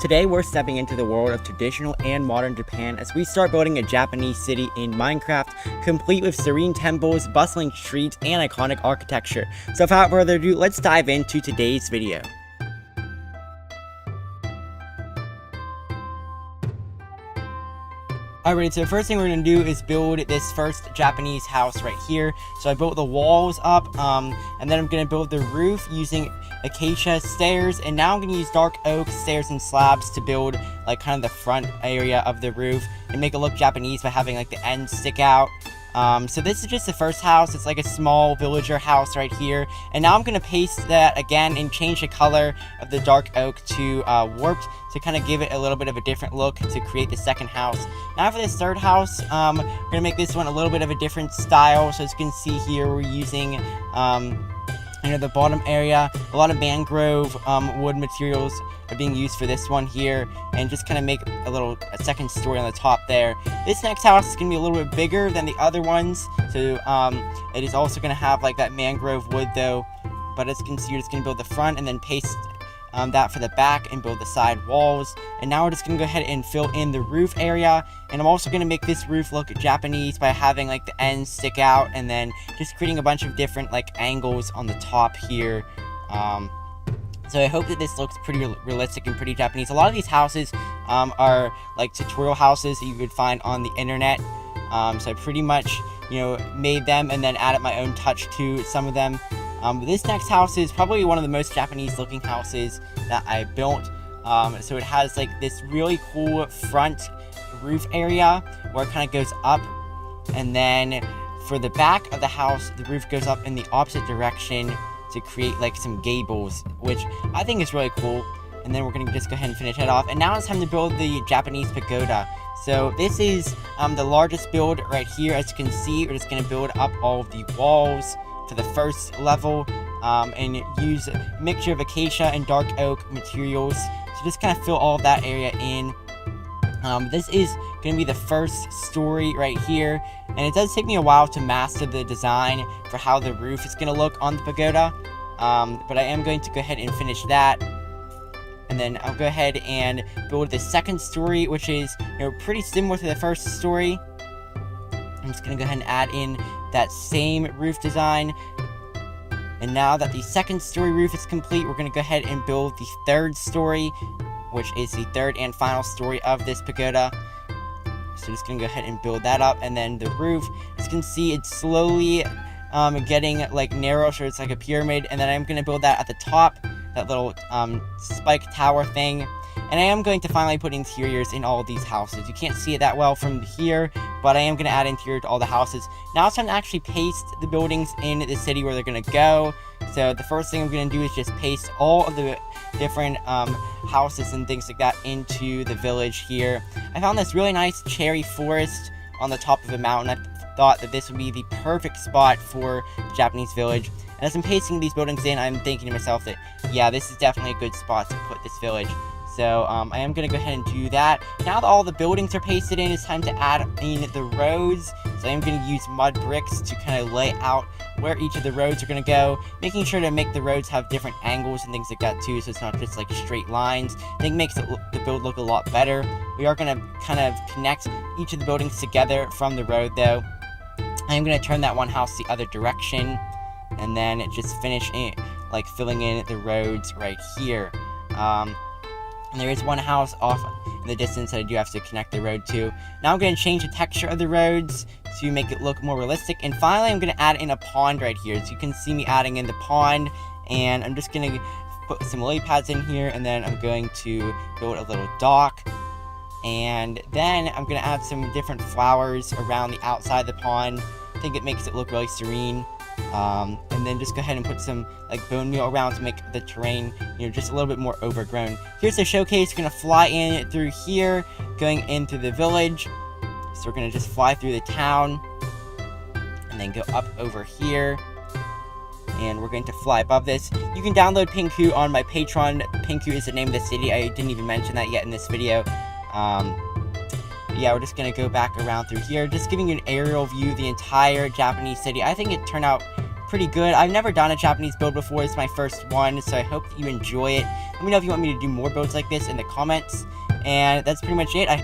Today we're stepping into the world of traditional and modern Japan as we start building a Japanese city in Minecraft, complete with serene temples, bustling streets, and iconic architecture. So without further ado, let's dive into today's video. Alright, so the first thing we're going to do is build this first Japanese house right here. So I built the walls up, and then I'm going to build the roof using acacia stairs, and now I'm going to use dark oak stairs and slabs to build like kind of the front area of the roof and make it look Japanese by having like the ends stick out. So this is just the first house. It's like a small villager house right here, and now I'm going to paste that again and change the color of the dark oak to warped to kind of give it a little bit of a different look to create the second house. Now for this third house, we're going to make this one a little bit of a different style. So as you can see here, we're using the bottom area, a lot of mangrove wood materials are being used for this one here, and just kind of make a second story on the top there. This next house is going to be a little bit bigger than the other ones, so it is also going to have like that mangrove wood though, but as you can see, you're just going to build the front and then paste that for the back and build the side walls. And now we're just going to go ahead and fill in the roof area, and I'm also going to make this roof look Japanese by having like the ends stick out and then just creating a bunch of different like angles on the top here. So I hope that this looks pretty realistic and pretty Japanese. A lot of these houses are like tutorial houses that you would find on the internet. So I pretty much made them and then added my own touch to some of them. This next house is probably one of the most Japanese looking houses that I built. So it has like this really cool front roof area where it kind of goes up, and then for the back of the house, the roof goes up in the opposite direction to create like some gables, which I think is really cool. And then we're going to just go ahead and finish it off. And now it's time to build the Japanese pagoda. So this is the largest build right here. As you can see, we're just going to build up all of the walls for the first level, and use a mixture of acacia and dark oak materials to just kind of fill all of that area in. This is going to be the first story right here, and it does take me a while to master the design for how the roof is going to look on the pagoda, but I am going to go ahead and finish that. And then I'll go ahead and build the second story, which is pretty similar to the first story. I'm just going to go ahead and add in that same roof design. And now that the second story roof is complete, we're going to go ahead and build the third story, which is the third and final story of this pagoda. So just going to go ahead and build that up. And then the roof, as you can see, it's slowly getting like narrow, so it's like a pyramid. And then I'm going to build that at the top, that little spike tower thing. And I am going to finally put interiors in all of these houses. You can't see it that well from here, but I am going to add interior to all the houses. Now it's time to actually paste the buildings in the city where they're going to go. So the first thing I'm going to do is just paste all of the different houses and things like that into the village here. I found this really nice cherry forest on the top of a mountain. I thought that this would be the perfect spot for the Japanese village. And as I'm pasting these buildings in, I'm thinking to myself that, yeah, this is definitely a good spot to put this village. So I am going to go ahead and do that. Now that all the buildings are pasted in, it's time to add in the roads. So I am going to use mud bricks to kind of lay out where each of the roads are going to go, making sure to make the roads have different angles and things like that too, so it's not just like straight lines. I think it makes the build look a lot better. We are going to kind of connect each of the buildings together from the road though. I am going to turn that one house the other direction, and then just finish it, like filling in the roads right here. And there is one house off in the distance that I do have to connect the road to. Now I'm going to change the texture of the roads to make it look more realistic. And finally, I'm going to add in a pond right here. So you can see me adding in the pond. And I'm just going to put some lily pads in here. And then I'm going to build a little dock. And then I'm going to add some different flowers around the outside of the pond. I think it makes it look really serene. And then just go ahead and put some like bone meal around to make the terrain, just a little bit more overgrown. Here's the showcase. We're gonna fly in through here, going into the village. So we're gonna just fly through the town, and then go up over here. And we're going to fly above this. You can download Pinku on my Patreon. Pinku is the name of the city. I didn't even mention that yet in this video. Yeah, we're just going to go back around through here, just giving you an aerial view of the entire Japanese city. I think it turned out pretty good. I've never done a Japanese build before. It's my first one, so I hope that you enjoy it. Let me know if you want me to do more builds like this in the comments. And that's pretty much it. I